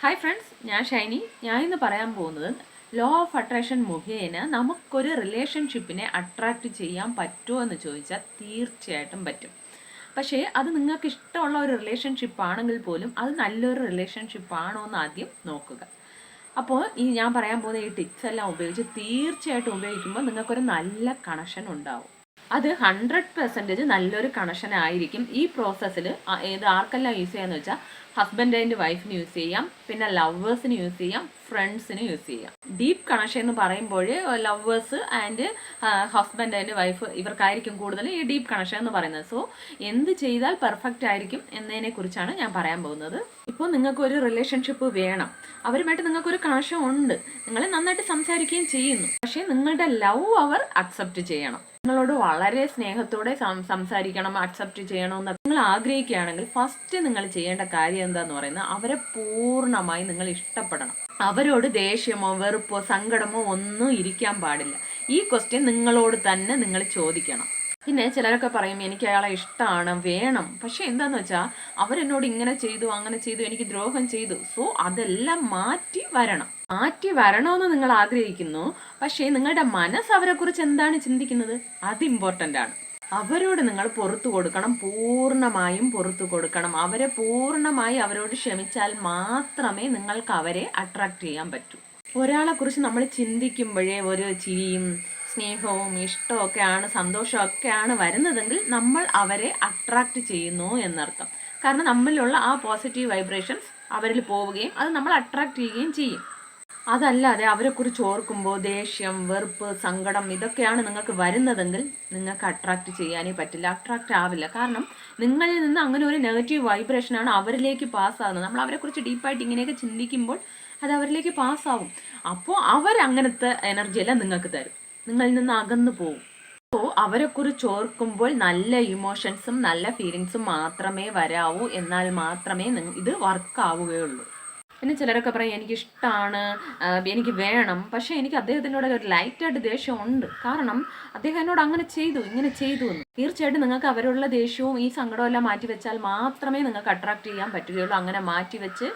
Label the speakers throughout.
Speaker 1: Hi friends, ഞാൻ ഷൈനി. ഞാൻ ഇന്ന് പറയാൻ പോകുന്നത് ലോ ഓഫ് അട്രാക്ഷൻ മുഖേന നമുക്കൊരു റിലേഷൻഷിപ്പിനെ അട്രാക്റ്റ് ചെയ്യാൻ പറ്റുമോ എന്ന് ചോദിച്ചാൽ തീർച്ചയായിട്ടും പറ്റും. പക്ഷേ അത് നിങ്ങൾക്ക് ഇഷ്ടമുള്ള ഒരു റിലേഷൻഷിപ്പ് ആണെങ്കിൽ പോലും അത് നല്ലൊരു റിലേഷൻഷിപ്പ് ആണോ എന്ന് ആദ്യം നോക്കുക. അപ്പോൾ ഞാൻ പറയാൻ പോകുന്ന ഈ ടിപ്സ് എല്ലാം ഉപയോഗിച്ച് തീർച്ചയായിട്ടും ഉപയോഗിക്കുമ്പോൾ നിങ്ങൾക്കൊരു നല്ല കണക്ഷൻ ഉണ്ടാവും. അത് 100% നല്ലൊരു കണക്ഷൻ ആയിരിക്കും. ഈ പ്രോസസ്സിൽ ഏത് ആർക്കെല്ലാം യൂസ് ചെയ്യാന്ന് വെച്ചാൽ ഹസ്ബൻഡ് ആൻഡ് വൈഫിന് യൂസ് ചെയ്യാം, പിന്നെ ലവേഴ്സിന് യൂസ് ചെയ്യാം, ഫ്രണ്ട്സിന് യൂസ് ചെയ്യാം. ഡീപ്പ് കണക്ഷൻ എന്ന് പറയുമ്പോൾ lovers and husband and wife ഇവർക്കായിരിക്കും കൂടുതൽ ഈ ഡീപ്പ് കണക്ഷൻ എന്ന് പറയുന്നത്. സോ എന്ത് ചെയ്താൽ പെർഫെക്റ്റ് ആയിരിക്കും എന്നതിനെ കുറിച്ചാണ് ഞാൻ പറയാൻ പോകുന്നത്. ഇപ്പോൾ നിങ്ങൾക്ക് ഒരു റിലേഷൻഷിപ്പ് വേണം, അവരുമായിട്ട് നിങ്ങൾക്കൊരു കണക്ഷൻ ഉണ്ട്, നിങ്ങൾ നന്നായിട്ട് സംസാരിക്കുകയും ചെയ്യുന്നു, പക്ഷേ നിങ്ങളുടെ ലവ് അവർ അക്സെപ്റ്റ് ചെയ്യണം. നിങ്ങളോട് വളരെ സ്നേഹത്തോടെ സംസാരിക്കണം, അക്സെപ്റ്റ് ചെയ്യണമെന്ന് നിങ്ങൾ ആഗ്രഹിക്കുകയാണെങ്കിൽ ഫസ്റ്റ് നിങ്ങൾ ചെയ്യേണ്ട കാര്യം എന്താന്ന് പറയുന്നത് അവരെ പൂർണ്ണമായി നിങ്ങൾ ഇഷ്ടപ്പെടണം. അവരോട് ദേഷ്യമോ വെറുപ്പോ സങ്കടമോ ഒന്നും ഇരിക്കാൻ പാടില്ല. ഈ ക്വസ്റ്റ്യൻ നിങ്ങളോട് തന്നെ നിങ്ങൾ ചോദിക്കണം. പിന്നെ ചിലരൊക്കെ പറയും എനിക്ക് അയാളെ ഇഷ്ടമാണ്, വേണം, പക്ഷെ എന്താന്ന് വെച്ചാൽ അവരെന്നോട് ഇങ്ങനെ ചെയ്തു അങ്ങനെ ചെയ്തു, എനിക്ക് ദ്രോഹം ചെയ്തു. സോ അതെല്ലാം മാറ്റി വരണമെന്ന് നിങ്ങൾ ആഗ്രഹിക്കുന്നു, പക്ഷേ നിങ്ങളുടെ മനസ്സ് അവരെക്കുറിച്ച് എന്താണ് ചിന്തിക്കുന്നത് അത് ഇമ്പോർട്ടൻ്റ് ആണ്. അവരോട് നിങ്ങൾ പുറത്തു കൊടുക്കണം, പൂർണ്ണമായും പുറത്തു കൊടുക്കണം. അവരെ പൂർണ്ണമായി അവരോട് ക്ഷമിച്ചാൽ മാത്രമേ നിങ്ങൾക്ക് അവരെ അട്രാക്ട് ചെയ്യാൻ പറ്റൂ. ഒരാളെ കുറിച്ച് നമ്മൾ ചിന്തിക്കുമ്പോഴേ ഒരു ചിരിയും സ്നേഹവും ഇഷ്ടമൊക്കെയാണ്, സന്തോഷമൊക്കെയാണ് വരുന്നതെങ്കിൽ നമ്മൾ അവരെ അട്രാക്ട് ചെയ്യുന്നു എന്നർത്ഥം. കാരണം നമ്മളിലുള്ള ആ പോസിറ്റീവ് വൈബ്രേഷൻസ് അവരിൽ പോവുകയും അത് നമ്മൾ അട്രാക്ട് ചെയ്യുകയും ചെയ്യും. അതല്ലാതെ അവരെക്കുറിച്ച് ഓർക്കുമ്പോൾ ദേഷ്യം, വെറുപ്പ്, സങ്കടം ഇതൊക്കെയാണ് നിങ്ങൾക്ക് വരുന്നതെങ്കിൽ നിങ്ങൾക്ക് അട്രാക്ട് ചെയ്യാനേ പറ്റില്ല, അട്രാക്റ്റ് ആവില്ല. കാരണം നിങ്ങളിൽ നിന്ന് അങ്ങനെ ഒരു നെഗറ്റീവ് വൈബ്രേഷനാണ് അവരിലേക്ക് പാസ്സാകുന്നത്. നമ്മൾ അവരെക്കുറിച്ച് ഡീപ്പായിട്ട് ഇങ്ങനെയൊക്കെ ചിന്തിക്കുമ്പോൾ അത് അവരിലേക്ക് പാസ്സാവും. അപ്പോൾ അവരങ്ങനത്തെ എനർജിയെല്ലാം നിങ്ങൾക്ക് തരും, നിങ്ങളിൽ നിന്ന് അകന്നു പോകും. അപ്പോൾ അവരെക്കുറിച്ച് ഓർക്കുമ്പോൾ നല്ല ഇമോഷൻസും നല്ല ഫീലിങ്സും മാത്രമേ വരാവൂ, എന്നാൽ മാത്രമേ ഇത് വർക്ക് ആവുകയുള്ളൂ. പിന്നെ ചിലരൊക്കെ പറയും എനിക്കിഷ്ടമാണ്, എനിക്ക് വേണം, പക്ഷേ എനിക്ക് അദ്ദേഹത്തിനോട് ഒരു ലൈറ്റായിട്ട് ദേഷ്യമുണ്ട്. കാരണം അദ്ദേഹം എന്നോട് അങ്ങനെ ചെയ്തു ഇങ്ങനെ ചെയ്തു എന്ന്. തീർച്ചയായിട്ടും നിങ്ങൾക്ക് അവരുള്ള ദേഷ്യവും ഈ സങ്കടവും എല്ലാം മാറ്റിവെച്ചാൽ മാത്രമേ നിങ്ങൾക്ക് അട്രാക്ട് ചെയ്യാൻ പറ്റുകയുള്ളൂ. അങ്ങനെ മാറ്റിവെച്ച്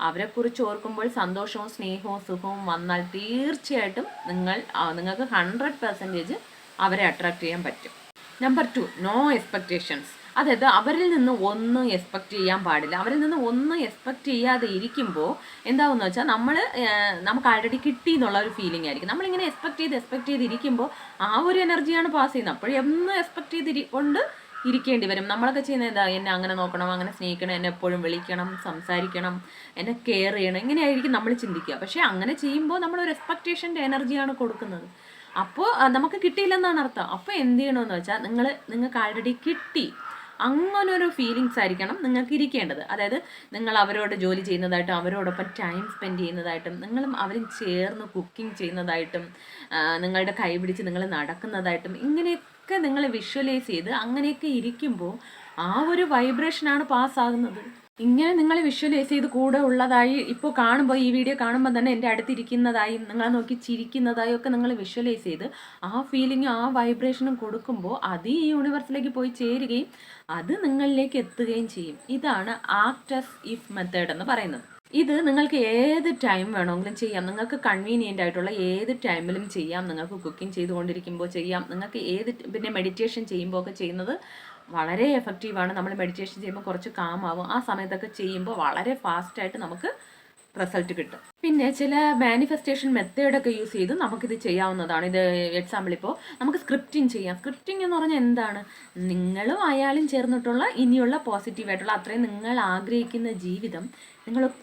Speaker 1: അവരെക്കുറിച്ച് ഓർക്കുമ്പോൾ സന്തോഷവും സ്നേഹവും സുഖവും വന്നാൽ തീർച്ചയായിട്ടും നിങ്ങൾക്ക് 100% അവരെ അട്രാക്ട് ചെയ്യാൻ പറ്റും. Number 2, no expectations. അതായത് അവരിൽ നിന്ന് ഒന്നും എക്സ്പെക്റ്റ് ചെയ്യാൻ പാടില്ല. അവരിൽ നിന്ന് ഒന്നും എക്സ്പെക്റ്റ് ചെയ്യാതെ ഇരിക്കുമ്പോൾ എന്താവുമെന്ന് വെച്ചാൽ നമുക്ക് ആൾറെഡി കിട്ടി എന്നുള്ള ഒരു ഫീലിംഗ് ആയിരിക്കും. നമ്മളിങ്ങനെ എക്സ്പെക്റ്റ് ചെയ്ത് ഇരിക്കുമ്പോൾ ആ ഒരു എനർജിയാണ് പാസ് ചെയ്യുന്നത്. അപ്പോഴൊന്നും എക്സ്പെക്റ്റ് കൊണ്ട് ഇരിക്കേണ്ടി വരും. നമ്മളൊക്കെ ചെയ്യുന്നത് എന്താ, എന്നെ അങ്ങനെ നോക്കണം, അങ്ങനെ സ്നേഹിക്കണം, എന്നെ എപ്പോഴും വിളിക്കണം, സംസാരിക്കണം, എന്നെ കെയർ ചെയ്യണം, ഇങ്ങനെയായിരിക്കും നമ്മൾ ചിന്തിക്കുക. പക്ഷേ അങ്ങനെ ചെയ്യുമ്പോൾ നമ്മളൊരു എക്സ്പെക്റ്റേഷൻ്റെ എനർജിയാണ് കൊടുക്കുന്നത്. അപ്പോൾ നമുക്ക് കിട്ടിയില്ലെന്നാണ് അർത്ഥം. അപ്പോൾ എന്ത് ചെയ്യണമെന്ന് വെച്ചാൽ നിങ്ങൾക്ക് ആൾറെഡി കിട്ടി, അങ്ങനൊരു ഫീലിങ്സ് ആയിരിക്കണം നിങ്ങൾക്ക് ഇരിക്കേണ്ടത്. അതായത് നിങ്ങൾ അവരോട് ജോലി ചെയ്യുന്നതായിട്ടും അവരോടൊപ്പം ടൈം സ്പെൻഡ് ചെയ്യുന്നതായിട്ടും നിങ്ങളും അവരും ചേർന്ന് കുക്കിംഗ് ചെയ്യുന്നതായിട്ടും നിങ്ങളുടെ കൈ പിടിച്ച് നിങ്ങൾ നടക്കുന്നതായിട്ടും ഇങ്ങനെയൊക്കെ നിങ്ങൾ വിഷ്വലൈസ് ചെയ്ത് അങ്ങനെയൊക്കെ ഇരിക്കുമ്പോൾ ആ ഒരു വൈബ്രേഷനാണ് പാസ്സാകുന്നത്. ഇങ്ങനെ നിങ്ങൾ വിഷ്വലൈസ് ചെയ്ത് കൂടെ ഉള്ളതായി ഇപ്പോൾ കാണുമ്പോൾ, ഈ വീഡിയോ കാണുമ്പോൾ തന്നെ എൻ്റെ അടുത്തിരിക്കുന്നതായും നിങ്ങളെ നോക്കി ചിരിക്കുന്നതായും ഒക്കെ നിങ്ങൾ വിഷ്വലൈസ് ചെയ്ത് ആ ഫീലിങ്ങും ആ വൈബ്രേഷനും കൊടുക്കുമ്പോൾ അത് ഈ യൂണിവേഴ്സിലേക്ക് പോയി ചേരുകയും അത് നിങ്ങളിലേക്ക് എത്തുകയും ചെയ്യും. ഇതാണ് ആക്ട് ആസ് ഇഫ് മെത്തേഡ് എന്ന് പറയുന്നത്. ഇത് നിങ്ങൾക്ക് ഏത് ടൈം വേണമെങ്കിലും ചെയ്യാം. നിങ്ങൾക്ക് കൺവീനിയൻ്റ് ആയിട്ടുള്ള ഏത് ടൈമിലും ചെയ്യാം. നിങ്ങൾക്ക് കുക്കിംഗ് ചെയ്തുകൊണ്ടിരിക്കുമ്പോൾ ചെയ്യാം. നിങ്ങൾക്ക് പിന്നെ മെഡിറ്റേഷൻ ചെയ്യുമ്പോൾ ഒക്കെ ചെയ്യുന്നത് വളരെ എഫക്റ്റീവാണ്. നമ്മൾ മെഡിറ്റേഷൻ ചെയ്യുമ്പോൾ കുറച്ച് കാമാവും. ആ സമയത്തൊക്കെ ചെയ്യുമ്പോൾ വളരെ ഫാസ്റ്റായിട്ട് നമുക്ക് റിസൾട്ട് കിട്ടും. പിന്നെ ചില മാനിഫെസ്റ്റേഷൻ മെത്തേഡൊക്കെ യൂസ് ചെയ്ത് നമുക്കിത് ചെയ്യാവുന്നതാണ്. ഇത് എക്സാമ്പിൾ ഇപ്പോൾ നമുക്ക് സ്ക്രിപ്റ്റിംഗ് ചെയ്യാം. സ്ക്രിപ്റ്റിംഗ് എന്ന് പറഞ്ഞാൽ എന്താണ്, നിങ്ങളും അയാളും ചേർന്നിട്ടുള്ള ഇനിയുള്ള പോസിറ്റീവായിട്ടുള്ള അത്രയും നിങ്ങൾ ആഗ്രഹിക്കുന്ന ജീവിതം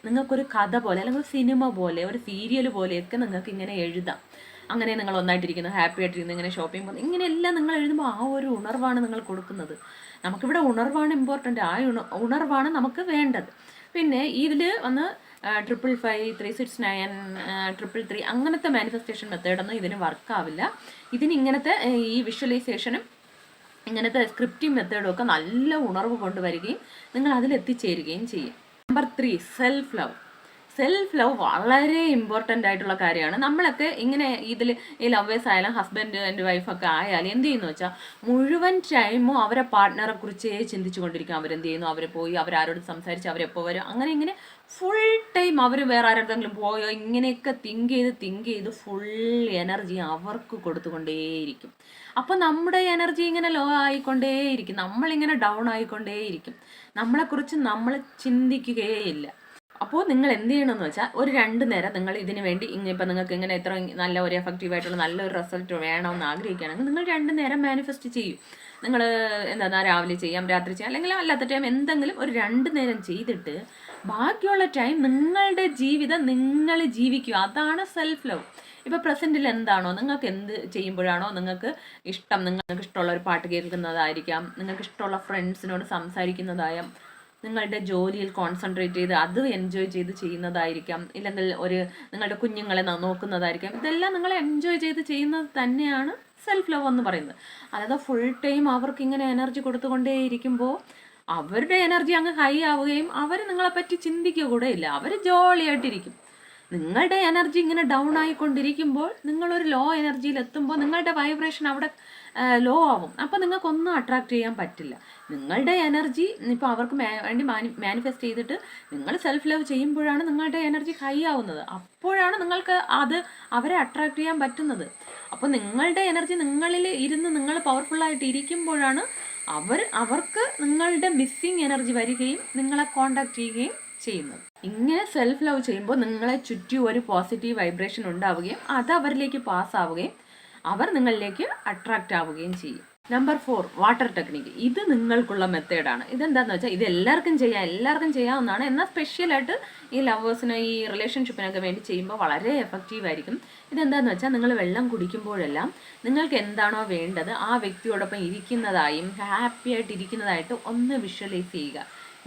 Speaker 1: നിങ്ങൾക്കൊരു കഥ പോലെ അല്ലെങ്കിൽ സിനിമ പോലെ ഒരു സീരിയൽ പോലെയൊക്കെ നിങ്ങൾക്ക് ഇങ്ങനെ എഴുതാം. അങ്ങനെ നിങ്ങൾ ഒന്നായിട്ടിരിക്കുന്നത്, ഹാപ്പി ആയിട്ടിരിക്കുന്നത്, ഇങ്ങനെ ഷോപ്പിംഗ് പോകുന്നത്, ഇങ്ങനെയെല്ലാം നിങ്ങൾ എഴുതുമ്പോൾ ആ ഒരു ഉണർവാണ് നിങ്ങൾ കൊടുക്കുന്നത്. നമുക്കിവിടെ ഉണർവാണ് ഇമ്പോർട്ടൻ്റ്. ആ ഉണർവാണ് നമുക്ക് വേണ്ടത്. പിന്നെ ഇതിൽ വന്ന് 555, 369, 333 അങ്ങനത്തെ മാനിഫെസ്റ്റേഷൻ മെത്തേഡൊന്നും ഇതിന് വർക്കാവില്ല. ഇങ്ങനത്തെ ഈ വിഷ്വലൈസേഷനും ഇങ്ങനത്തെ സ്ക്രിപ്റ്റിംഗ് മെത്തേഡും ഒക്കെ നല്ല ഉണർവ് കൊണ്ടുവരികയും നിങ്ങൾ അതിലെത്തിച്ചേരുകയും ചെയ്യും. നമ്പർ 3, സെൽഫ് ലവ് വളരെ ഇമ്പോർട്ടൻ്റ് ആയിട്ടുള്ള കാര്യമാണ്. നമ്മളൊക്കെ ഇങ്ങനെ ഈ ലവേഴ്സ് ആയാലും ഹസ്ബൻഡ് ആൻഡ് വൈഫൊക്കെ ആയാലും എന്ത് ചെയ്യുന്നു വെച്ചാൽ മുഴുവൻ ടൈമും അവരെ പാർട്ട്ണറെ കുറിച്ചേ ചിന്തിച്ചു കൊണ്ടിരിക്കും. അവരെന്ത് ചെയ്യുന്നു, അവരെ പോയി അവരാരോട് സംസാരിച്ച് അവരെപ്പോൾ വരും, അങ്ങനെ ഇങ്ങനെ ഫുൾ ടൈം അവർ വേറെ ആരുടെങ്കിലും പോയോ ഇങ്ങനെയൊക്കെ തിങ്ക് ചെയ്ത് ഫുൾ എനർജി അവർക്ക് കൊടുത്തുകൊണ്ടേയിരിക്കും. അപ്പോൾ നമ്മുടെ എനർജി ഇങ്ങനെ ലോ ആയിക്കൊണ്ടേയിരിക്കും, നമ്മളിങ്ങനെ ഡൗൺ ആയിക്കൊണ്ടേയിരിക്കും, നമ്മളെക്കുറിച്ച് നമ്മൾ ചിന്തിക്കുകയില്ല. അപ്പോൾ നിങ്ങൾ എന്ത് ചെയ്യണമെന്ന് വെച്ചാൽ ഒരു 2 നേരം നിങ്ങൾ ഇതിന് വേണ്ടി ഇപ്പം നിങ്ങൾക്ക് ഇങ്ങനെ എത്ര നല്ല ഒരു എഫക്റ്റീവായിട്ടുള്ള നല്ലൊരു റിസൾട്ട് വേണമെന്ന് ആഗ്രഹിക്കുകയാണെങ്കിൽ നിങ്ങൾ 2 നേരം മാനിഫെസ്റ്റ് ചെയ്യും. നിങ്ങൾ എന്താ രാവിലെ ചെയ്യാം, രാത്രി ചെയ്യാം, അല്ലെങ്കിൽ അല്ലാത്ത ടൈം എന്തെങ്കിലും ഒരു 2 നേരം ചെയ്തിട്ട് ബാക്കിയുള്ള ടൈം നിങ്ങളുടെ ജീവിതം നിങ്ങൾ ജീവിക്കുക. അതാണ് സെൽഫ് ലവ്. ഇപ്പോൾ പ്രസൻറ്റിൽ എന്താണോ നിങ്ങൾക്ക് എന്ത് ചെയ്യുമ്പോഴാണോ നിങ്ങൾക്ക് ഇഷ്ടം, നിങ്ങൾക്ക് ഇഷ്ടമുള്ള ഒരു പാട്ട് കേൾക്കുന്നതായിരിക്കാം, നിങ്ങൾക്ക് ഇഷ്ടമുള്ള ഫ്രണ്ട്സിനോട് സംസാരിക്കുന്നതായാം, നിങ്ങളുടെ ജോലിയിൽ കോൺസെൻട്രേറ്റ് ചെയ്ത് അത് എൻജോയ് ചെയ്ത് ചെയ്യുന്നതായിരിക്കാം, ഇല്ലെങ്കിൽ നിങ്ങളുടെ കുഞ്ഞുങ്ങളെ നോക്കുന്നതായിരിക്കാം. ഇതെല്ലാം നിങ്ങൾ എൻജോയ് ചെയ്ത് ചെയ്യുന്നത് തന്നെയാണ് സെൽഫ് ലവ് എന്ന് പറയുന്നത്. അതായത് ഫുൾ ടൈം അവർക്ക് ഇങ്ങനെ എനർജി കൊടുത്തുകൊണ്ടേ ഇരിക്കുമ്പോൾ അവരുടെ എനർജി അങ്ങ് ഹൈ ആവുകയും അവർ നിങ്ങളെപ്പറ്റി ചിന്തിക്കുക കൂടെ ഇല്ല, അവർ ജോളിയായിട്ടിരിക്കും. നിങ്ങളുടെ എനർജി ഇങ്ങനെ ഡൗൺ ആയിക്കൊണ്ടിരിക്കുമ്പോൾ നിങ്ങളൊരു ലോ എനർജിയിൽ എത്തുമ്പോൾ നിങ്ങളുടെ വൈബ്രേഷൻ അവിടെ ലോ ആവും. അപ്പോൾ നിങ്ങൾക്കൊന്നും അട്രാക്ട് ചെയ്യാൻ പറ്റില്ല. നിങ്ങളുടെ എനർജി ഇപ്പോൾ അവർക്ക് വേണ്ടി മാനിഫെസ്റ്റ് ചെയ്തിട്ട് നിങ്ങൾ സെൽഫ് ലവ് ചെയ്യുമ്പോഴാണ് നിങ്ങളുടെ എനർജി ഹൈ ആവുന്നത്. അപ്പോഴാണ് നിങ്ങൾക്ക് അവരെ അട്രാക്ട് ചെയ്യാൻ പറ്റുന്നത്. അപ്പോൾ നിങ്ങളുടെ എനർജി നിങ്ങളിൽ ഇരുന്ന് നിങ്ങൾ പവർഫുള്ളായിട്ട് ഇരിക്കുമ്പോഴാണ് അവർക്ക് നിങ്ങളുടെ മിസ്സിങ് എനർജി വരികയും നിങ്ങളെ കോണ്ടാക്ട് ചെയ്യുകയും ചെയ്യുന്നത്. ഇങ്ങനെ സെൽഫ് ലവ് ചെയ്യുമ്പോൾ നിങ്ങളെ ചുറ്റും ഒരു പോസിറ്റീവ് വൈബ്രേഷൻ ഉണ്ടാവുകയും അത് അവരിലേക്ക് പാസ് ആവുകയും അവർ നിങ്ങളിലേക്ക് അട്രാക്റ്റ് ആവുകയും ചെയ്യും. Number 4 water technique. ഇത് നിങ്ങൾക്കുള്ള മെത്തേഡാണ്. ഇതെന്താണെന്ന് വെച്ചാൽ ഇത് എല്ലാവർക്കും ചെയ്യാവുന്നതാണ്. എന്നാൽ സ്പെഷ്യലായിട്ട് ഈ ലവേഴ്സിന് ഈ റിലേഷൻഷിപ്പിനൊക്കെ വേണ്ടി ചെയ്യുമ്പോൾ വളരെ എഫക്റ്റീവ് ആയിരിക്കും. ഇതെന്താണെന്ന് വെച്ചാൽ നിങ്ങൾ വെള്ളം കുടിക്കുമ്പോഴെല്ലാം നിങ്ങൾക്ക് എന്താണോ വേണ്ടത് ആ വ്യക്തിയോടൊപ്പം ഇരിക്കുന്നതായും ഹാപ്പി ആയിട്ട് ഇരിക്കുന്നതായിട്ട് ഒന്ന്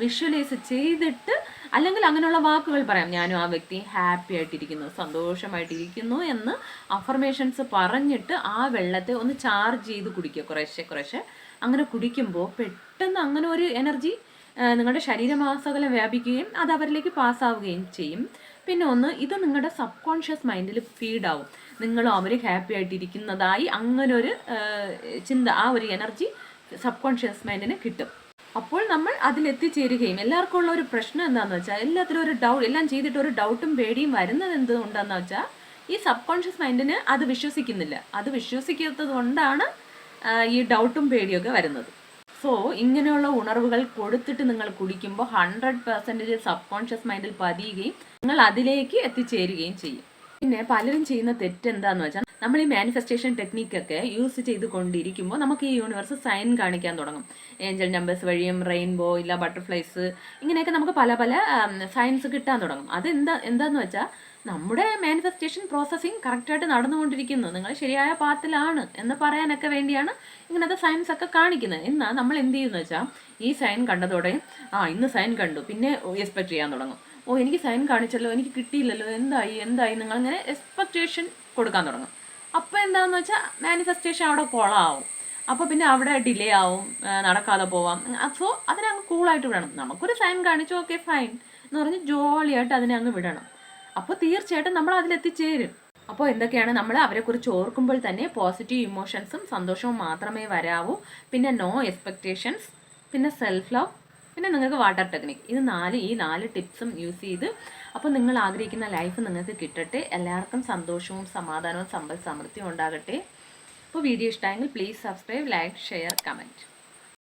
Speaker 1: വിഷ്വലൈസ് ചെയ്തിട്ട്, അല്ലെങ്കിൽ അങ്ങനെയുള്ള വാക്കുകൾ പറയാം. ഞാനും ആ വ്യക്തി ഹാപ്പി ആയിട്ടിരിക്കുന്നു, സന്തോഷമായിട്ടിരിക്കുന്നു എന്ന് അഫർമേഷൻസ് പറഞ്ഞിട്ട് ആ വെള്ളത്തെ ഒന്ന് ചാർജ് ചെയ്ത് കുടിക്കുക, കുറേശ്ശെ. അങ്ങനെ കുടിക്കുമ്പോൾ പെട്ടെന്ന് അങ്ങനെ ഒരു എനർജി നിങ്ങളുടെ ശരീരമാസകലം വ്യാപിക്കുകയും അത് അവരിലേക്ക് പാസ്സാവുകയും ചെയ്യും. പിന്നെ ഇത് നിങ്ങളുടെ സബ് കോൺഷ്യസ് മൈൻഡിൽ ഫീഡാവും. നിങ്ങളും അവർ ഹാപ്പി ആയിട്ടിരിക്കുന്നതായി അങ്ങനെ ഒരു ചിന്ത, ആ ഒരു എനർജി സബ് കോൺഷ്യസ് മൈൻഡിന് കിട്ടും. അപ്പോൾ നമ്മൾ അതിലെത്തിച്ചേരുകയും. എല്ലാവർക്കും ഉള്ള ഒരു പ്രശ്നം എന്താണെന്ന് വെച്ചാൽ എല്ലാത്തിലും ഒരു എല്ലാം ചെയ്തിട്ട് ഒരു ഡൗട്ടും പേടിയും വരുന്നത് എന്തുകൊണ്ടാണെന്ന് വെച്ചാൽ ഈ സബ് കോൺഷ്യസ് മൈൻഡിന് അത് വിശ്വസിക്കുന്നില്ല. അത് വിശ്വസിക്കാത്തത് കൊണ്ടാണ് ഈ ഡൗട്ടും പേടിയൊക്കെ വരുന്നത്. സോ ഇങ്ങനെയുള്ള ഉണർവുകൾ കൊടുത്തിട്ട് നിങ്ങൾ കുടിക്കുമ്പോൾ 100% സബ് കോൺഷ്യസ് മൈൻഡിൽ പതിയുകയും നിങ്ങൾ അതിലേക്ക് എത്തിച്ചേരുകയും ചെയ്യും. പിന്നെ പലരും ചെയ്യുന്ന തെറ്റ് എന്താണെന്ന് വെച്ചാൽ നമ്മൾ ഈ മാനിഫെസ്റ്റേഷൻ ടെക്നിക്കൊക്കെ യൂസ് ചെയ്തുകൊണ്ടിരിക്കുമ്പോൾ നമുക്ക് ഈ യൂണിവേഴ്സ് സൈൻ കാണിക്കാൻ തുടങ്ങും. ഏഞ്ചൽ നമ്പേഴ്സ് വഴിയും റെയിൻബോ ഇല്ല ബട്ടർഫ്ലൈസ് ഇങ്ങനെയൊക്കെ നമുക്ക് പല സൈൻസ് കിട്ടാൻ തുടങ്ങും. എന്താന്ന് വെച്ചാൽ നമ്മുടെ മാനിഫെസ്റ്റേഷൻ പ്രോസസ്സിങ് കറക്റ്റായിട്ട് നടന്നുകൊണ്ടിരിക്കുന്നു, നിങ്ങൾ ശരിയായ പാത്തിലാണ് എന്ന് പറയാനൊക്കെ വേണ്ടിയാണ് ഇങ്ങനത്തെ സൈൻസ് ഒക്കെ കാണിക്കുന്നത്. എന്നാൽ നമ്മൾ എന്ത് ചെയ്യുമെന്ന് വെച്ചാൽ ഈ സൈൻ കണ്ടതോടെ ഇന്ന് സൈൻ കണ്ടു, പിന്നെ എക്സ്പെക്ട് ചെയ്യാൻ തുടങ്ങും. എനിക്ക് സൈൻ കാണിച്ചല്ലോ, എനിക്ക് കിട്ടിയില്ലല്ലോ, എന്തായി നിങ്ങളിങ്ങനെ എക്സ്പെക്റ്റേഷൻ കൊടുക്കാൻ തുടങ്ങും. അപ്പോൾ എന്താണെന്ന് വെച്ചാൽ മാനിഫെസ്റ്റേഷൻ അവിടെ കൊളാവും. അപ്പോൾ പിന്നെ അവിടെ ഡിലേ ആവും, നടക്കാതെ പോവാം. സോ അതിനെ അങ്ങ് കൂളായിട്ട് വിടണം. നമുക്കൊരു സൈൻ കാണിച്ചു, ഓക്കെ ഫൈൻ എന്ന് പറഞ്ഞ് ജോളിയായിട്ട് അതിനെ അങ്ങ് വിടണം. അപ്പോൾ തീർച്ചയായിട്ടും നമ്മൾ അതിലെത്തിച്ചേരും. അപ്പോൾ എന്തൊക്കെയാണ്, നമ്മൾ അവരെക്കുറിച്ച് ഓർക്കുമ്പോൾ തന്നെ പോസിറ്റീവ് ഇമോഷൻസും സന്തോഷവും മാത്രമേ വരാവൂ. പിന്നെ നോ എക്സ്പെക്റ്റേഷൻസ്, പിന്നെ സെൽഫ് ലവ്, പിന്നെ നിങ്ങൾക്ക് വാട്ടർ ടെക്നിക്ക്. ഈ 4 ടിപ്സും യൂസ് ചെയ്ത് അപ്പോൾ നിങ്ങൾ ആഗ്രഹിക്കുന്ന ലൈഫ് നിങ്ങൾക്ക് കിട്ടട്ടെ. എല്ലാവർക്കും സന്തോഷവും സമാധാനവും സമ്പൽ സമൃദ്ധിയും ഉണ്ടാകട്ടെ. അപ്പോൾ വീഡിയോ ഇഷ്ടമായെങ്കിൽ please subscribe, like, share, comment.